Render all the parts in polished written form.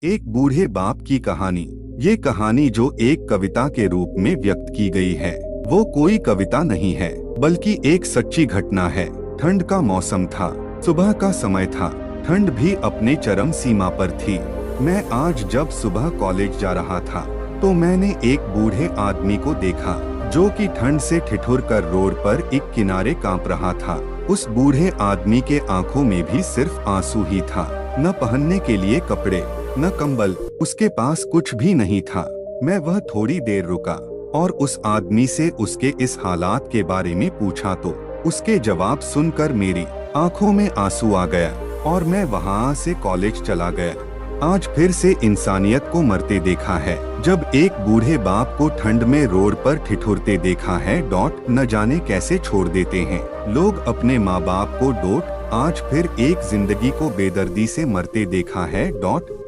एक बूढ़े बाप की कहानी। ये कहानी जो एक कविता के रूप में व्यक्त की गई है, वो कोई कविता नहीं है बल्कि एक सच्ची घटना है। ठंड का मौसम था, सुबह का समय था, ठंड भी अपने चरम सीमा पर थी। मैं आज जब सुबह कॉलेज जा रहा था तो मैंने एक बूढ़े आदमी को देखा जो कि ठंड से ठिठुर कर रोड पर एक किनारे कांप रहा था। उस बूढ़े आदमी के आंखों में भी सिर्फ आंसू ही था, न पहनने के लिए कपड़े न कंबल, उसके पास कुछ भी नहीं था। मैं वह थोड़ी देर रुका और उस आदमी से उसके इस हालात के बारे में पूछा तो उसके जवाब सुनकर मेरी आंखों में आंसू आ गया और मैं वहां से कॉलेज चला गया। आज फिर से इंसानियत को मरते देखा है, जब एक बूढ़े बाप को ठंड में रोड पर ठिठुरते देखा है। न जाने कैसे छोड़ देते हैं लोग अपने माँ बाप को। आज फिर एक जिंदगी को बेदर्दी से मरते देखा है।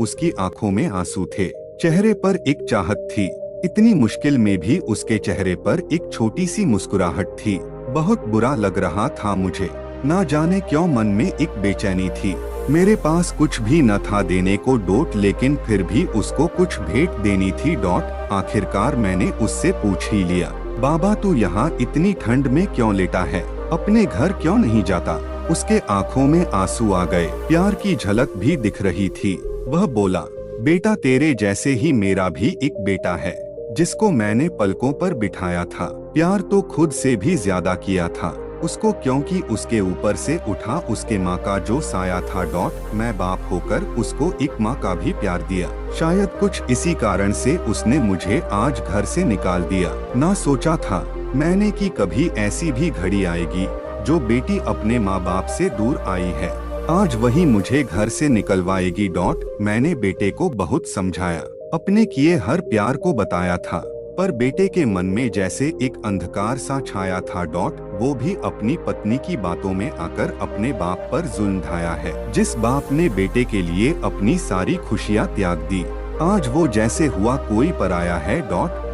उसकी आंखों में आंसू थे, चेहरे पर एक चाहत थी। इतनी मुश्किल में भी उसके चेहरे पर एक छोटी सी मुस्कुराहट थी। बहुत बुरा लग रहा था मुझे, ना जाने क्यों मन में एक बेचैनी थी। मेरे पास कुछ भी न था देने को लेकिन फिर भी उसको कुछ भेंट देनी थी। आखिरकार मैंने उससे पूछ ही लिया, बाबा तू यहाँ इतनी ठंड में क्यों लेटा है, अपने घर क्यों नहीं जाता? उसके आंखों में आंसू आ गए, प्यार की झलक भी दिख रही थी। वह बोला, बेटा तेरे जैसे ही मेरा भी एक बेटा है जिसको मैंने पलकों पर बिठाया था। प्यार तो खुद से भी ज्यादा किया था उसको, क्योंकि उसके ऊपर से उठा उसके माँ का जो साया था। मैं बाप होकर उसको एक माँ का भी प्यार दिया। शायद कुछ इसी कारण से उसने मुझे आज घर से निकाल दिया। ना सोचा था मैंने कि कभी ऐसी भी घड़ी आएगी जो बेटी अपने माँ बाप से दूर आई है, आज वही मुझे घर से निकलवाएगी। मैंने बेटे को बहुत समझाया, अपने किए हर प्यार को बताया था, पर बेटे के मन में जैसे एक अंधकार सा छाया था। वो भी अपनी पत्नी की बातों में आकर अपने बाप पर जुल्म ढाया है। जिस बाप ने बेटे के लिए अपनी सारी खुशियाँ त्याग दी, आज वो जैसे हुआ कोई पराया है।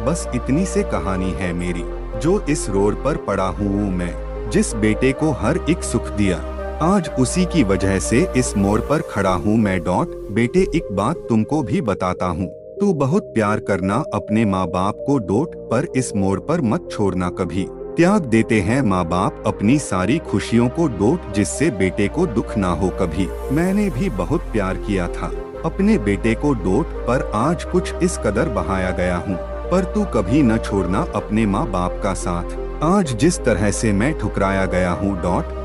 बस इतनी से कहानी है मेरी, जो इस रोड पर पड़ा हूँ मैं। जिस बेटे को हर एक सुख दिया, आज उसी की वजह से इस मोड़ पर खड़ा हूँ मैं। बेटे एक बात तुमको भी बताता हूँ, तू बहुत प्यार करना अपने माँ बाप को। पर इस मोड़ पर मत छोड़ना कभी। त्याग देते हैं माँ बाप अपनी सारी खुशियों को जिससे बेटे को दुख ना हो कभी। मैंने भी बहुत प्यार किया था अपने बेटे को पर आज कुछ इस कदर बहाया गया हूँ। पर तू कभी न छोड़ना अपने माँ बाप का साथ। आज जिस तरह से मैं ठुकराया गया हूँ।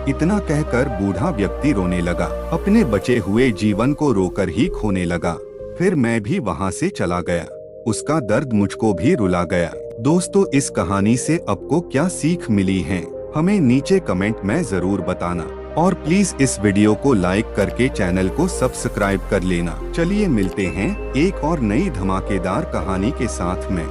इतना कहकर बूढ़ा व्यक्ति रोने लगा, अपने बचे हुए जीवन को रोकर ही खोने लगा। फिर मैं भी वहाँ से चला गया, उसका दर्द मुझको भी रुला गया। दोस्तों, इस कहानी से आपको क्या सीख मिली है, हमें नीचे कमेंट में जरूर बताना और प्लीज इस वीडियो को लाइक करके चैनल को सब्सक्राइब कर लेना। चलिए मिलते हैं एक और नई धमाकेदार कहानी के साथ में।